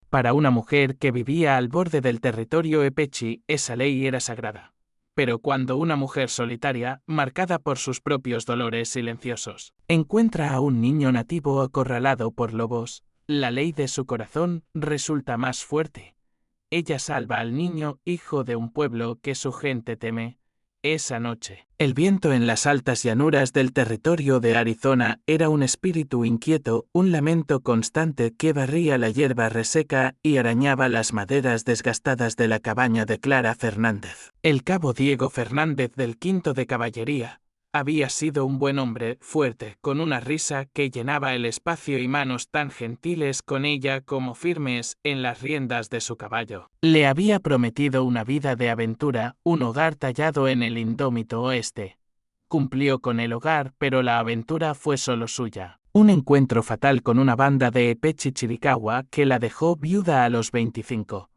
Para una mujer que vivía al borde del territorio Epecci, esa ley era sagrada. Pero cuando una mujer solitaria, marcada por sus propios dolores silenciosos, encuentra a un niño nativo acorralado por lobos, la ley de su corazón resulta más fuerte. Ella salva al niño, hijo de un pueblo que su gente teme. Esa noche, el viento en las altas llanuras del territorio de Arizona era un espíritu inquieto, un lamento constante que barría la hierba reseca y arañaba las maderas desgastadas de la cabaña de Clara Fernández. El cabo Diego Fernández del Quinto de Caballería había sido un buen hombre, fuerte, con una risa que llenaba el espacio y manos tan gentiles con ella como firmes en las riendas de su caballo. Le había prometido una vida de aventura, un hogar tallado en el indómito oeste. Cumplió con el hogar, pero la aventura fue solo suya. Un encuentro fatal con una banda de Epecci Chiricahua que la dejó viuda a los 25.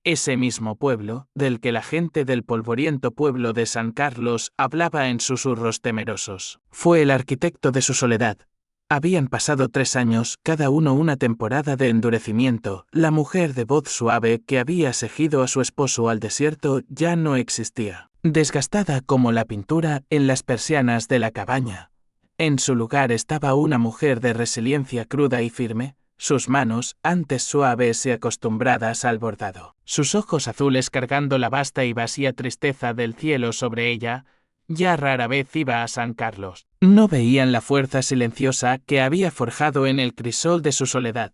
Ese mismo pueblo, del que la gente del polvoriento pueblo de San Carlos hablaba en susurros temerosos, fue el arquitecto de su soledad. Habían pasado 3 años, cada uno una temporada de endurecimiento. La mujer de voz suave que había seguido a su esposo al desierto ya no existía, desgastada como la pintura en las persianas de la cabaña. En su lugar estaba una mujer de resiliencia cruda y firme, sus manos, antes suaves y acostumbradas al bordado, sus ojos azules cargando la vasta y vacía tristeza del cielo sobre ella. Ya rara vez iba a San Carlos. No veían la fuerza silenciosa que había forjado en el crisol de su soledad.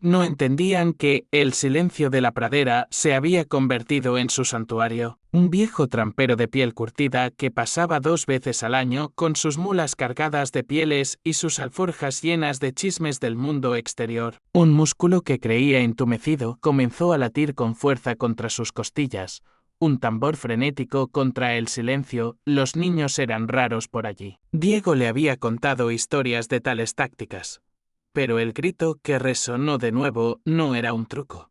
No entendían que el silencio de la pradera se había convertido en su santuario. Un viejo trampero de piel curtida que pasaba 2 veces al año con sus mulas cargadas de pieles y sus alforjas llenas de chismes del mundo exterior. Un músculo que creía entumecido comenzó a latir con fuerza contra sus costillas. Un tambor frenético contra el silencio. Los niños eran raros por allí. Diego le había contado historias de tales tácticas. Pero el grito que resonó de nuevo no era un truco.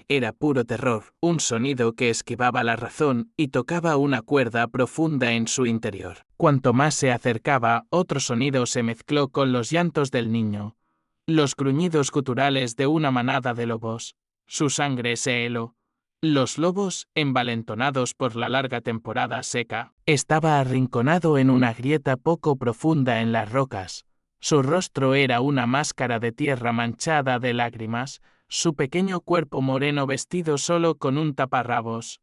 Era puro terror, un sonido que esquivaba la razón y tocaba una cuerda profunda en su interior. Cuanto más se acercaba, otro sonido se mezcló con los llantos del niño. Los gruñidos guturales de una manada de lobos. Su sangre se heló. Los lobos, envalentonados por la larga temporada seca, estaba arrinconado en una grieta poco profunda en las rocas. Su rostro era una máscara de tierra manchada de lágrimas, su pequeño cuerpo moreno vestido solo con un taparrabos.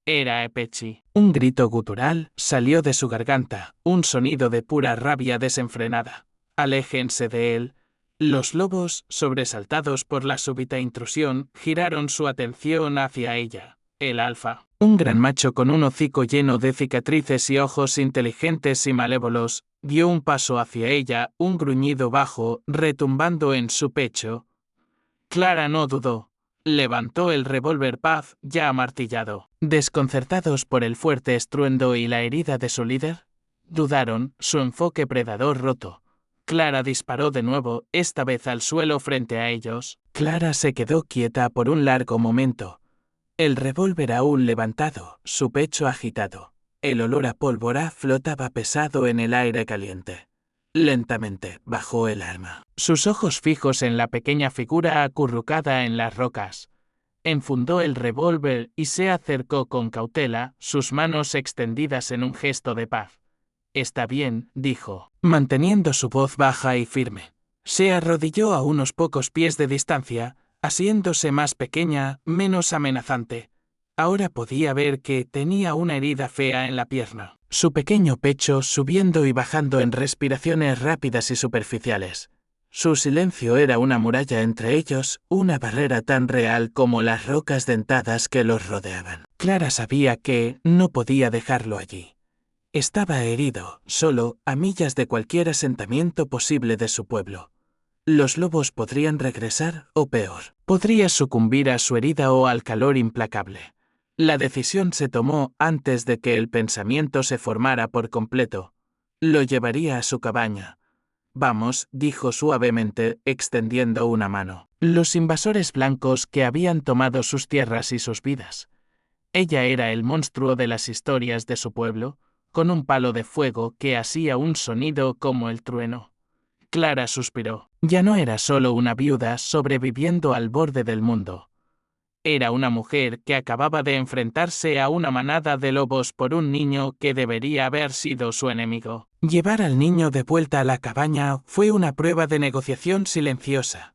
Era Epecci. Un grito gutural salió de su garganta, un sonido de pura rabia desenfrenada. Aléjense de él. Los lobos, sobresaltados por la súbita intrusión, giraron su atención hacia ella. El alfa, un gran macho con un hocico lleno de cicatrices y ojos inteligentes y malévolos, dio un paso hacia ella, un gruñido bajo, retumbando en su pecho. Clara no dudó. Levantó el revólver Paz, ya amartillado. Desconcertados por el fuerte estruendo y la herida de su líder, dudaron, su enfoque predador roto. Clara disparó de nuevo, esta vez al suelo frente a ellos. Clara se quedó quieta por un largo momento. El revólver aún levantado, su pecho agitado. El olor a pólvora flotaba pesado en el aire caliente. Lentamente bajó el arma. Sus ojos fijos en la pequeña figura acurrucada en las rocas. Enfundó el revólver y se acercó con cautela, sus manos extendidas en un gesto de paz. «Está bien», dijo, manteniendo su voz baja y firme. Se arrodilló a unos pocos pies de distancia, haciéndose más pequeña, menos amenazante. Ahora podía ver que tenía una herida fea en la pierna. Su pequeño pecho subiendo y bajando en respiraciones rápidas y superficiales. Su silencio era una muralla entre ellos, una barrera tan real como las rocas dentadas que los rodeaban. Clara sabía que no podía dejarlo allí. Estaba herido, solo, a millas de cualquier asentamiento posible de su pueblo. Los lobos podrían regresar, o peor, podría sucumbir a su herida o al calor implacable. La decisión se tomó antes de que el pensamiento se formara por completo. Lo llevaría a su cabaña. «Vamos», dijo suavemente, extendiendo una mano. Los invasores blancos que habían tomado sus tierras y sus vidas. Ella era el monstruo de las historias de su pueblo, con un palo de fuego que hacía un sonido como el trueno. Clara suspiró. Ya no era solo una viuda sobreviviendo al borde del mundo. Era una mujer que acababa de enfrentarse a una manada de lobos por un niño que debería haber sido su enemigo. Llevar al niño de vuelta a la cabaña fue una prueba de negociación silenciosa.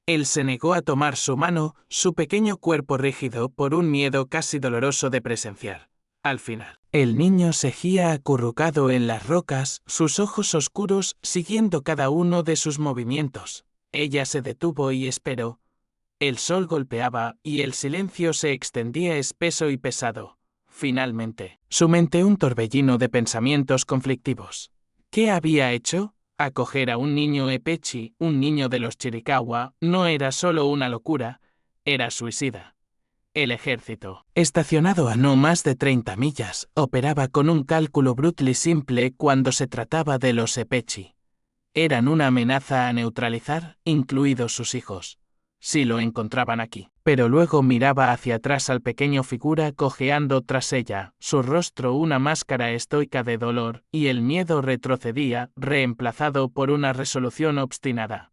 Él se negó a tomar su mano, su pequeño cuerpo rígido por un miedo casi doloroso de presenciar. Al final, el niño seguía acurrucado en las rocas, sus ojos oscuros siguiendo cada uno de sus movimientos. Ella se detuvo y esperó. El sol golpeaba y el silencio se extendía espeso y pesado. Finalmente, su mente un torbellino de pensamientos conflictivos. ¿Qué había hecho? Acoger a un niño Epechi, un niño de los Chiricahua, no era solo una locura, era suicida. El ejército, estacionado a no más de 30 millas, operaba con un cálculo brutal y simple cuando se trataba de los Epechi. Eran una amenaza a neutralizar, incluidos sus hijos, si lo encontraban aquí. Pero luego miraba hacia atrás al pequeño figura cojeando tras ella, su rostro una máscara estoica de dolor, y el miedo retrocedía, reemplazado por una resolución obstinada.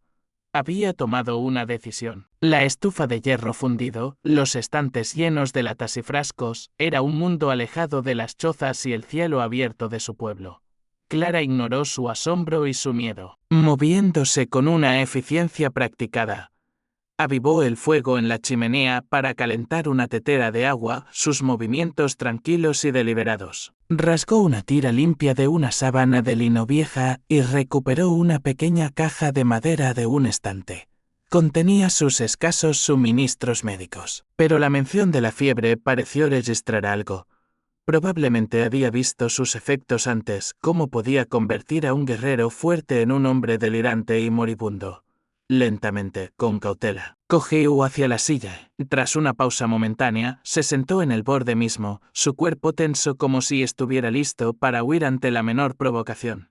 Había tomado una decisión. La estufa de hierro fundido, los estantes llenos de latas y frascos, era un mundo alejado de las chozas y el cielo abierto de su pueblo. Clara ignoró su asombro y su miedo. Moviéndose con una eficiencia practicada, avivó el fuego en la chimenea para calentar una tetera de agua, sus movimientos tranquilos y deliberados. Rasgó una tira limpia de una sábana de lino vieja y recuperó una pequeña caja de madera de un estante. Contenía sus escasos suministros médicos, pero la mención de la fiebre pareció registrar algo. Probablemente había visto sus efectos antes, cómo podía convertir a un guerrero fuerte en un hombre delirante y moribundo. Lentamente, con cautela, cogió hacia la silla. Tras una pausa momentánea, se sentó en el borde mismo, su cuerpo tenso como si estuviera listo para huir ante la menor provocación.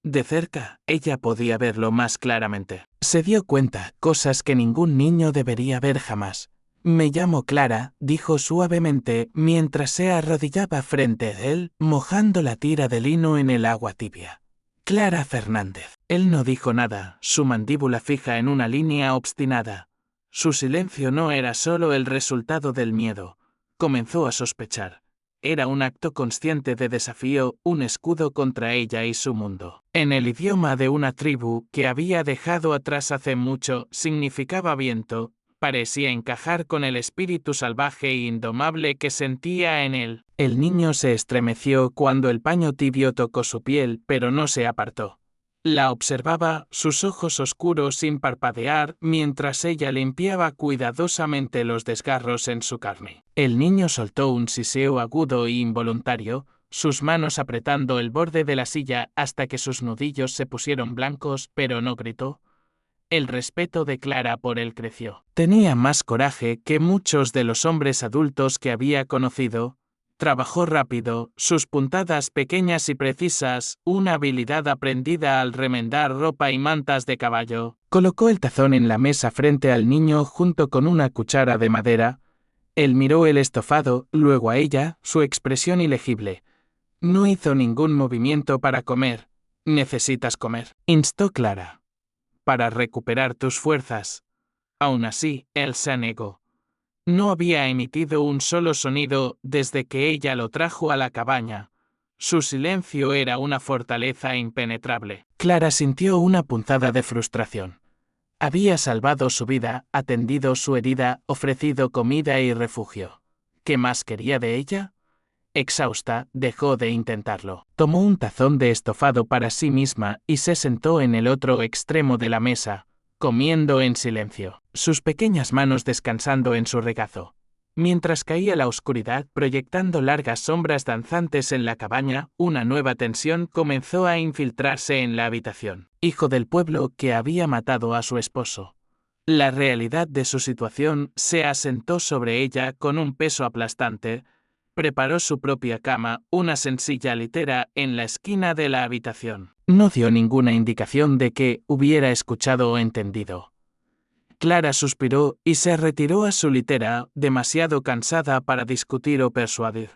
De cerca, ella podía verlo más claramente. Se dio cuenta, cosas que ningún niño debería ver jamás. Me llamo Clara, dijo suavemente mientras se arrodillaba frente a él, mojando la tira de lino en el agua tibia. Clara Fernández. Él no dijo nada, su mandíbula fija en una línea obstinada. Su silencio no era solo el resultado del miedo. Comenzó a sospechar. Era un acto consciente de desafío, un escudo contra ella y su mundo. En el idioma de una tribu que había dejado atrás hace mucho, significaba viento. Parecía encajar con el espíritu salvaje e indomable que sentía en él. El niño se estremeció cuando el paño tibio tocó su piel, pero no se apartó. La observaba, sus ojos oscuros sin parpadear, mientras ella limpiaba cuidadosamente los desgarros en su carne. El niño soltó un siseo agudo e involuntario, sus manos apretando el borde de la silla hasta que sus nudillos se pusieron blancos, pero no gritó. El respeto de Clara por él creció. Tenía más coraje que muchos de los hombres adultos que había conocido. Trabajó rápido, sus puntadas pequeñas y precisas, una habilidad aprendida al remendar ropa y mantas de caballo. Colocó el tazón en la mesa frente al niño junto con una cuchara de madera. Él miró el estofado, luego a ella, su expresión ilegible. No hizo ningún movimiento para comer. Necesitas comer, instó Clara. Para recuperar tus fuerzas. Aún así, él se negó. No había emitido un solo sonido desde que ella lo trajo a la cabaña. Su silencio era una fortaleza impenetrable. Clara sintió una punzada de frustración. Había salvado su vida, atendido su herida, ofrecido comida y refugio. ¿Qué más quería de ella? Exhausta, dejó de intentarlo. Tomó un tazón de estofado para sí misma y se sentó en el otro extremo de la mesa, comiendo en silencio, sus pequeñas manos descansando en su regazo. Mientras caía la oscuridad proyectando largas sombras danzantes en la cabaña, una nueva tensión comenzó a infiltrarse en la habitación. Hijo del pueblo que había matado a su esposo. La realidad de su situación se asentó sobre ella con un peso aplastante. Preparó su propia cama, una sencilla litera, en la esquina de la habitación. No dio ninguna indicación de que hubiera escuchado o entendido. Clara suspiró y se retiró a su litera, demasiado cansada para discutir o persuadir.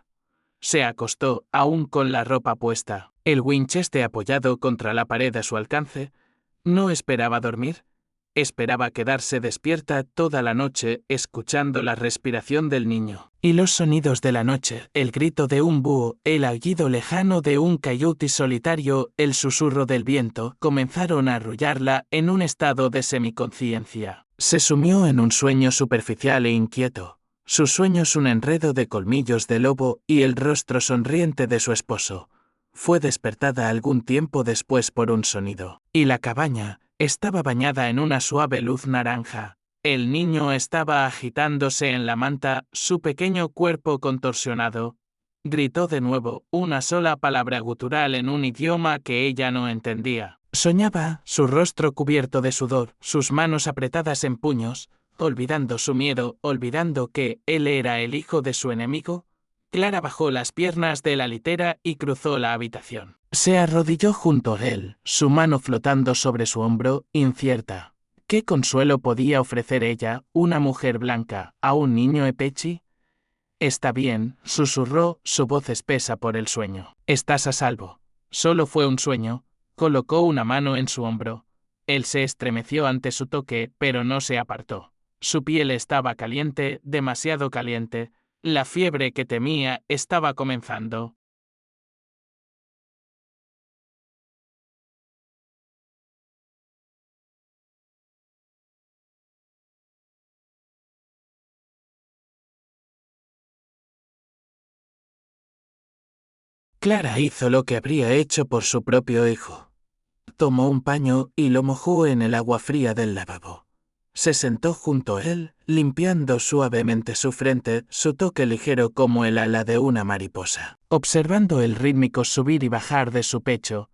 Se acostó, aún con la ropa puesta, el Winchester apoyado contra la pared a su alcance. ¿No esperaba dormir? Esperaba quedarse despierta toda la noche escuchando la respiración del niño. Y los sonidos de la noche, el grito de un búho, el aullido lejano de un coyote solitario, el susurro del viento, comenzaron a arrullarla en un estado de semiconciencia. Se sumió en un sueño superficial e inquieto. Sus sueños un enredo de colmillos de lobo y el rostro sonriente de su esposo. Fue despertada algún tiempo después por un sonido. Y la cabaña estaba bañada en una suave luz naranja. El niño estaba agitándose en la manta, su pequeño cuerpo contorsionado. Gritó de nuevo, una sola palabra gutural en un idioma que ella no entendía. Soñaba, su rostro cubierto de sudor, sus manos apretadas en puños, olvidando su miedo, olvidando que él era el hijo de su enemigo. Clara bajó las piernas de la litera y cruzó la habitación. Se arrodilló junto a él, su mano flotando sobre su hombro, incierta. ¿Qué consuelo podía ofrecer ella, una mujer blanca, a un niño epechi? Está bien, susurró, su voz espesa por el sueño. Estás a salvo. Solo fue un sueño. Colocó una mano en su hombro. Él se estremeció ante su toque, pero no se apartó. Su piel estaba caliente, demasiado caliente. La fiebre que temía estaba comenzando. Clara hizo lo que habría hecho por su propio hijo. Tomó un paño y lo mojó en el agua fría del lavabo. Se sentó junto a él, limpiando suavemente su frente, su toque ligero como el ala de una mariposa. Observando el rítmico subir y bajar de su pecho,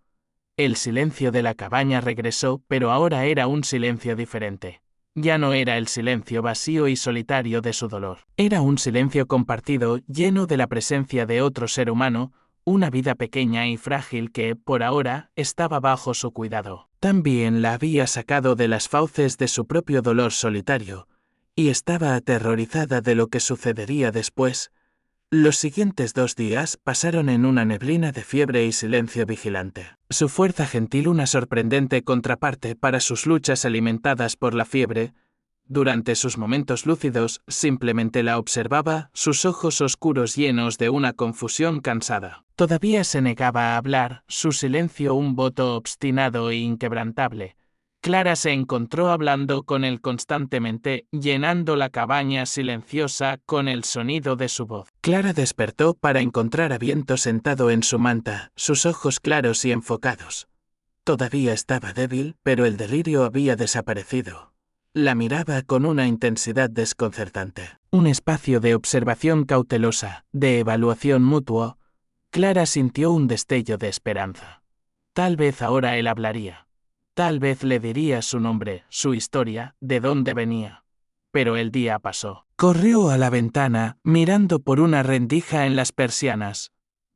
el silencio de la cabaña regresó, pero ahora era un silencio diferente. Ya no era el silencio vacío y solitario de su dolor. Era un silencio compartido, lleno de la presencia de otro ser humano, una vida pequeña y frágil que, por ahora, estaba bajo su cuidado. También la había sacado de las fauces de su propio dolor solitario, y estaba aterrorizada de lo que sucedería después. Los siguientes 2 días pasaron en una neblina de fiebre y silencio vigilante. Su fuerza gentil una sorprendente contraparte para sus luchas alimentadas por la fiebre. Durante sus momentos lúcidos, simplemente la observaba, sus ojos oscuros llenos de una confusión cansada. Todavía se negaba a hablar, su silencio un voto obstinado e inquebrantable. Clara se encontró hablando con él constantemente, llenando la cabaña silenciosa con el sonido de su voz. Clara despertó para encontrar a Viento sentado en su manta, sus ojos claros y enfocados. Todavía estaba débil, pero el delirio había desaparecido. La miraba con una intensidad desconcertante. Un espacio de observación cautelosa, de evaluación mutuo. Clara sintió un destello de esperanza. Tal vez ahora él hablaría. Tal vez le diría su nombre, su historia, de dónde venía. Pero el día pasó. Corrió a la ventana, mirando por una rendija en las persianas.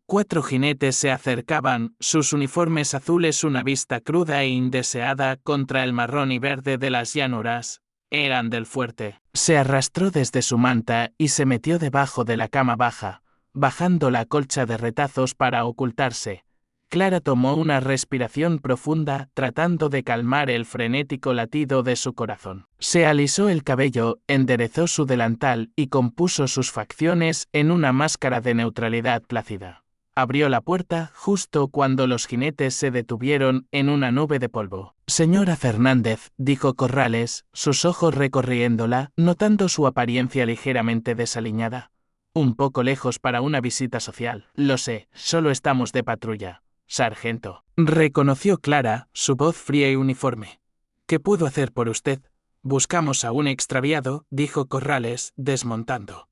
4 jinetes se acercaban, sus uniformes azules una vista cruda e indeseada contra el marrón y verde de las llanuras. Eran del fuerte. Se arrastró desde su manta y se metió debajo de la cama baja, bajando la colcha de retazos para ocultarse. Clara tomó una respiración profunda, tratando de calmar el frenético latido de su corazón. Se alisó el cabello, enderezó su delantal y compuso sus facciones en una máscara de neutralidad plácida. Abrió la puerta justo cuando los jinetes se detuvieron en una nube de polvo. «Señora Fernández», dijo Corrales, sus ojos recorriéndola, notando su apariencia ligeramente desaliñada. «Un poco lejos para una visita social, lo sé, solo estamos de patrulla. Sargento», reconoció Clara, su voz fría y uniforme. «¿Qué puedo hacer por usted?» «Buscamos a un extraviado», dijo Corrales, desmontando.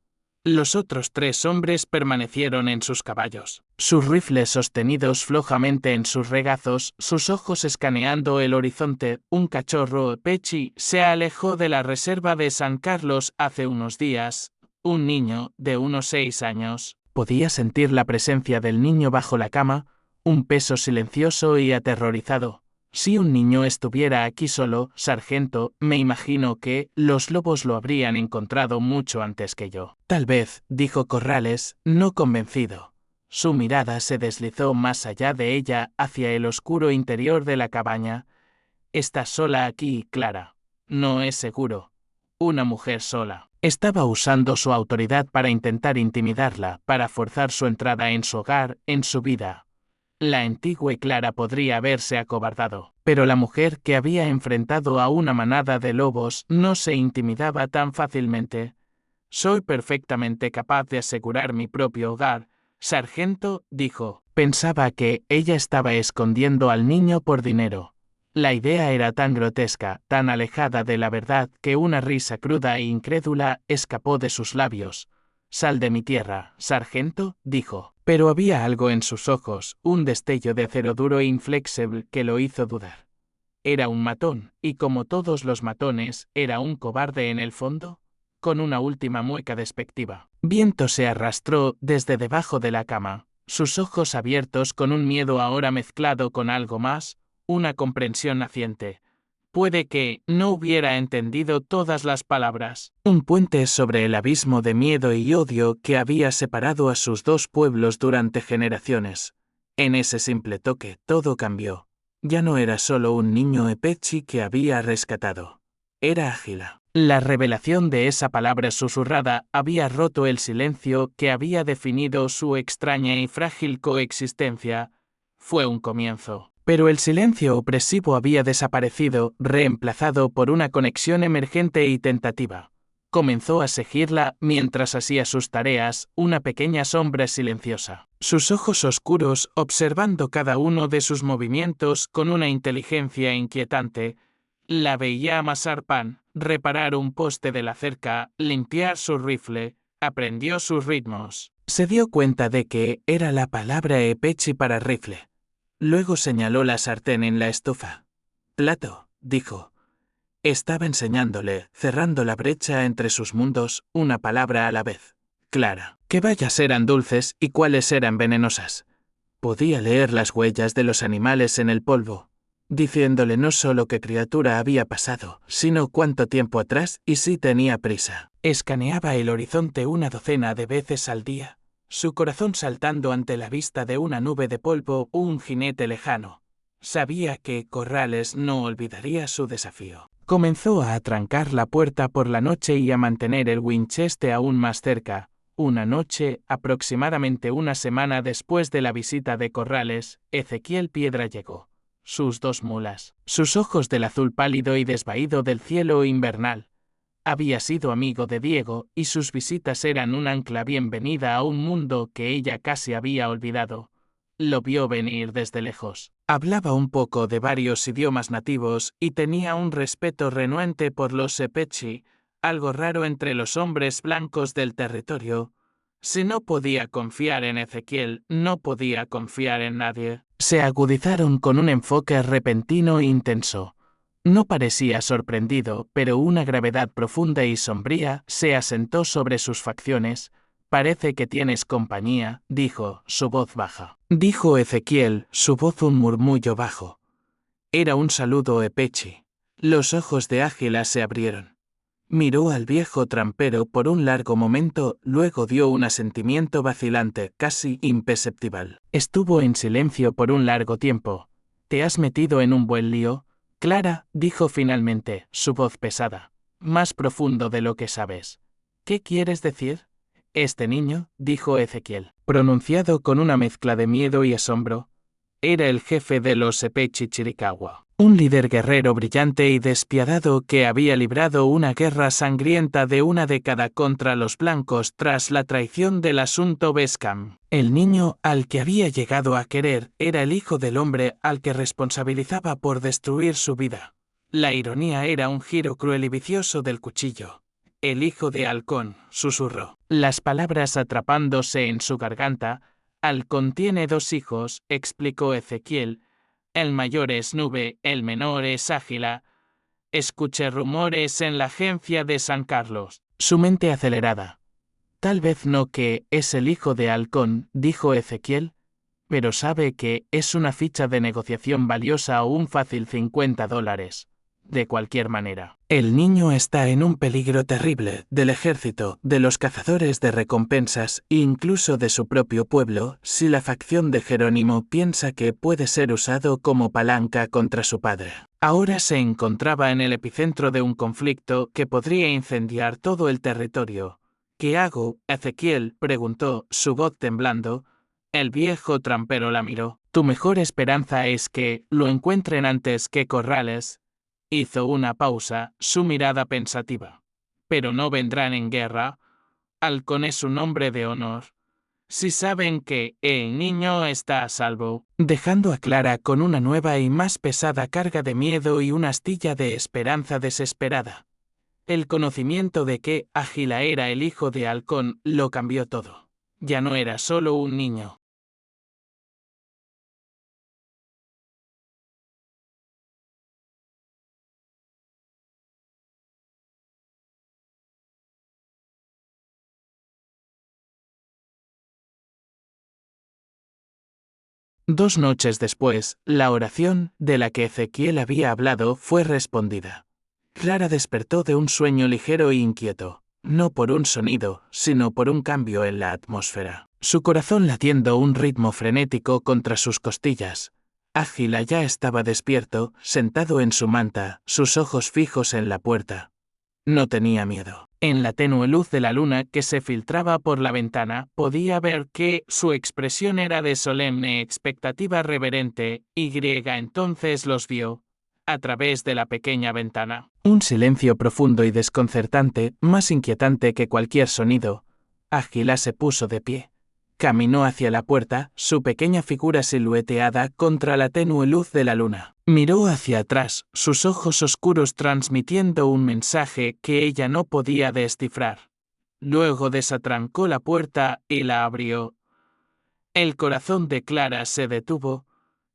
Los otros 3 hombres permanecieron en sus caballos, sus rifles sostenidos flojamente en sus regazos, sus ojos escaneando el horizonte. Un cachorro epechi se alejó de la reserva de San Carlos hace unos días. Un niño, de unos 6 años. Podía sentir la presencia del niño bajo la cama, un peso silencioso y aterrorizado. Si un niño estuviera aquí solo, sargento, me imagino que los lobos lo habrían encontrado mucho antes que yo. Tal vez, dijo Corrales, no convencido. Su mirada se deslizó más allá de ella hacia el oscuro interior de la cabaña. Estás sola aquí, Clara. No es seguro. Una mujer sola. Estaba usando su autoridad para intentar intimidarla, para forzar su entrada en su hogar, en su vida. La antigua y Clara podría haberse acobardado, pero la mujer que había enfrentado a una manada de lobos no se intimidaba tan fácilmente. Soy perfectamente capaz de asegurar mi propio hogar, sargento, dijo. Pensaba que ella estaba escondiendo al niño por dinero. La idea era tan grotesca, tan alejada de la verdad, que una risa cruda e incrédula escapó de sus labios. Sal de mi tierra, sargento, dijo. Pero había algo en sus ojos, un destello de acero duro e inflexible que lo hizo dudar. Era un matón, y como todos los matones, ¿era un cobarde en el fondo? Con una última mueca despectiva. Viento se arrastró desde debajo de la cama, sus ojos abiertos con un miedo ahora mezclado con algo más, una comprensión naciente. Puede que no hubiera entendido todas las palabras. Un puente sobre el abismo de miedo y odio que había separado a sus dos pueblos durante generaciones. En ese simple toque todo cambió. Ya no era solo un niño Epechi que había rescatado. Era Ágila. La revelación de esa palabra susurrada había roto el silencio que había definido su extraña y frágil coexistencia. Fue un comienzo. Pero el silencio opresivo había desaparecido, reemplazado por una conexión emergente y tentativa. Comenzó a seguirla mientras hacía sus tareas, una pequeña sombra silenciosa. Sus ojos oscuros observando cada uno de sus movimientos con una inteligencia inquietante. La veía amasar pan, reparar un poste de la cerca, limpiar su rifle, aprendió sus ritmos. Se dio cuenta de que era la palabra Epechi para rifle. Luego señaló la sartén en la estufa. Plato, dijo. Estaba enseñándole, cerrando la brecha entre sus mundos, una palabra a la vez. Clara. ¿Qué bayas eran dulces y cuáles eran venenosas? Podía leer las huellas de los animales en el polvo, diciéndole no solo qué criatura había pasado, sino cuánto tiempo atrás y si tenía prisa. Escaneaba el horizonte una docena de veces al día, su corazón saltando ante la vista de una nube de polvo o un jinete lejano. Sabía que Corrales no olvidaría su desafío. Comenzó a atrancar la puerta por la noche y a mantener el Winchester aún más cerca. Una noche, aproximadamente una semana después de la visita de Corrales, Ezequiel Piedra llegó. Sus dos mulas, sus ojos del azul pálido y desvaído del cielo invernal. Había sido amigo de Diego y sus visitas eran un ancla bienvenida a un mundo que ella casi había olvidado. Lo vio venir desde lejos. Hablaba un poco de varios idiomas nativos y tenía un respeto renuente por los Epechi, algo raro entre los hombres blancos del territorio. Si no podía confiar en Ezequiel, no podía confiar en nadie. Se agudizaron con un enfoque repentino e intenso. No parecía sorprendido, pero una gravedad profunda y sombría se asentó sobre sus facciones. Parece que tienes compañía, dijo, su voz baja. Dijo Ezequiel, su voz un murmullo bajo. Era un saludo Epechi. Los ojos de Ágila se abrieron. Miró al viejo trampero por un largo momento, luego dio un asentimiento vacilante, casi imperceptible. Estuvo en silencio por un largo tiempo. ¿Te has metido en un buen lío? Clara, dijo finalmente, su voz pesada. Más profundo de lo que sabes. ¿Qué quieres decir? Este niño, dijo Ezequiel, pronunciado con una mezcla de miedo y asombro, era el jefe de los Epechi Chiricahua, un líder guerrero brillante y despiadado que había librado una guerra sangrienta de una década contra los blancos tras la traición del asunto Beskam. El niño al que había llegado a querer era el hijo del hombre al que responsabilizaba por destruir su vida. La ironía era un giro cruel y vicioso del cuchillo. El hijo de Halcón, susurró. Las palabras atrapándose en su garganta. Halcón tiene dos hijos, explicó Ezequiel. El mayor es Nube, el menor es Ágila. Escuché rumores en la agencia de San Carlos. Su mente acelerada. Tal vez no que es el hijo de Halcón, dijo Ezequiel, pero sabe que es una ficha de negociación valiosa o un fácil $50. De cualquier manera. El niño está en un peligro terrible, del ejército, de los cazadores de recompensas e incluso de su propio pueblo, si la facción de Jerónimo piensa que puede ser usado como palanca contra su padre. Ahora se encontraba en el epicentro de un conflicto que podría incendiar todo el territorio. ¿Qué hago, Ezequiel?, preguntó, su voz temblando. El viejo trampero la miró. Tu mejor esperanza es que lo encuentren antes que Corrales. Hizo una pausa, su mirada pensativa. Pero no vendrán en guerra. Halcón es un hombre de honor. Si saben que el niño está a salvo, dejando a Clara con una nueva y más pesada carga de miedo y una astilla de esperanza desesperada. El conocimiento de que Ágila era el hijo de Halcón lo cambió todo. Ya no era solo un niño. Dos noches después, la oración, de la que Ezequiel había hablado, fue respondida. Clara despertó de un sueño ligero e inquieto, no por un sonido, sino por un cambio en la atmósfera. Su corazón latiendo un ritmo frenético contra sus costillas. Ágila ya estaba despierto, sentado en su manta, sus ojos fijos en la puerta. No tenía miedo. En la tenue luz de la luna que se filtraba por la ventana, podía ver que su expresión era de solemne expectativa reverente, y entonces los vio, a través de la pequeña ventana. Un silencio profundo y desconcertante, más inquietante que cualquier sonido. Ágila se puso de pie. Caminó hacia la puerta, su pequeña figura silueteada contra la tenue luz de la luna. Miró hacia atrás, sus ojos oscuros transmitiendo un mensaje que ella no podía descifrar. Luego desatrancó la puerta y la abrió. El corazón de Clara se detuvo.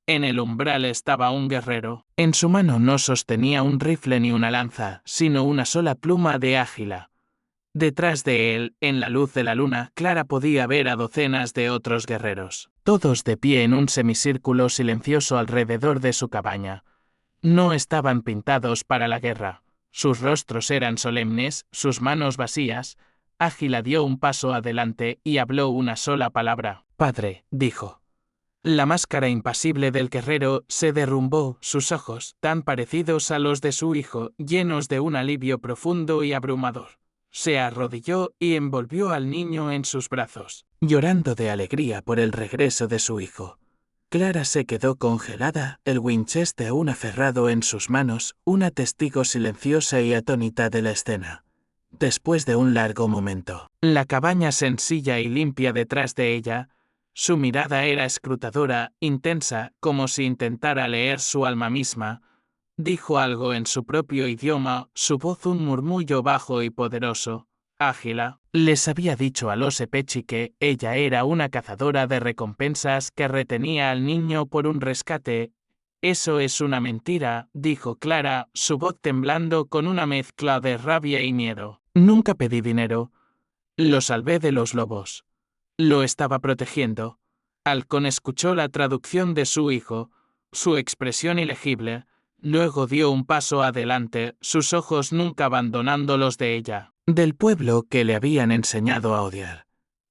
En el umbral estaba un guerrero. En su mano no sostenía un rifle ni una lanza, sino una sola pluma de ágila. Detrás de él, en la luz de la luna, Clara podía ver a docenas de otros guerreros, todos de pie en un semicírculo silencioso alrededor de su cabaña. No estaban pintados para la guerra. Sus rostros eran solemnes, sus manos vacías. Ágila dio un paso adelante y habló una sola palabra. Padre, dijo. La máscara impasible del guerrero se derrumbó, sus ojos, tan parecidos a los de su hijo, llenos de un alivio profundo y abrumador. Se arrodilló y envolvió al niño en sus brazos, llorando de alegría por el regreso de su hijo. Clara se quedó congelada, el Winchester aún aferrado en sus manos, una testigo silenciosa y atónita de la escena. Después de un largo momento, la cabaña sencilla y limpia detrás de ella, su mirada era escrutadora, intensa, como si intentara leer su alma misma. Dijo algo en su propio idioma, su voz un murmullo bajo y poderoso. Ágila les había dicho a los Epecci que ella era una cazadora de recompensas que retenía al niño por un rescate. Eso es una mentira, dijo Clara, su voz temblando con una mezcla de rabia y miedo. Nunca pedí dinero. Lo salvé de los lobos. Lo estaba protegiendo. Halcón escuchó la traducción de su hijo, su expresión ilegible. Luego dio un paso adelante, sus ojos nunca abandonando los de ella. Del pueblo que le habían enseñado a odiar.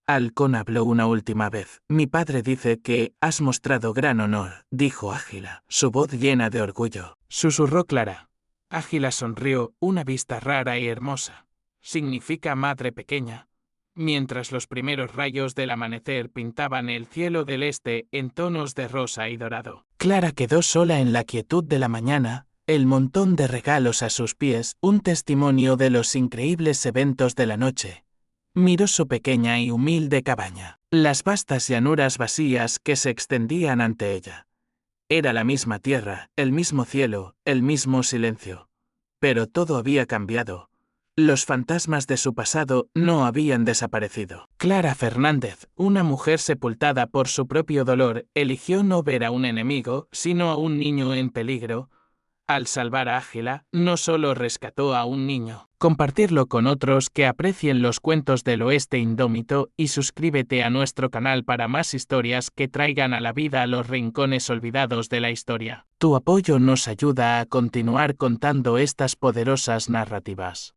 Halcón habló una última vez. Mi padre dice que has mostrado gran honor, dijo Ágila, su voz llena de orgullo. Susurró Clara. Ágila sonrió, una vista rara y hermosa. Significa madre pequeña. Mientras los primeros rayos del amanecer pintaban el cielo del este en tonos de rosa y dorado. Clara quedó sola en la quietud de la mañana, el montón de regalos a sus pies, un testimonio de los increíbles eventos de la noche. Miró su pequeña y humilde cabaña, las vastas llanuras vacías que se extendían ante ella. Era la misma tierra, el mismo cielo, el mismo silencio. Pero todo había cambiado. Los fantasmas de su pasado no habían desaparecido. Clara Fernández, una mujer sepultada por su propio dolor, eligió no ver a un enemigo, sino a un niño en peligro. Al salvar a Ágila, no solo rescató a un niño. Compartirlo con otros que aprecien los cuentos del oeste indómito y suscríbete a nuestro canal para más historias que traigan a la vida a los rincones olvidados de la historia. Tu apoyo nos ayuda a continuar contando estas poderosas narrativas.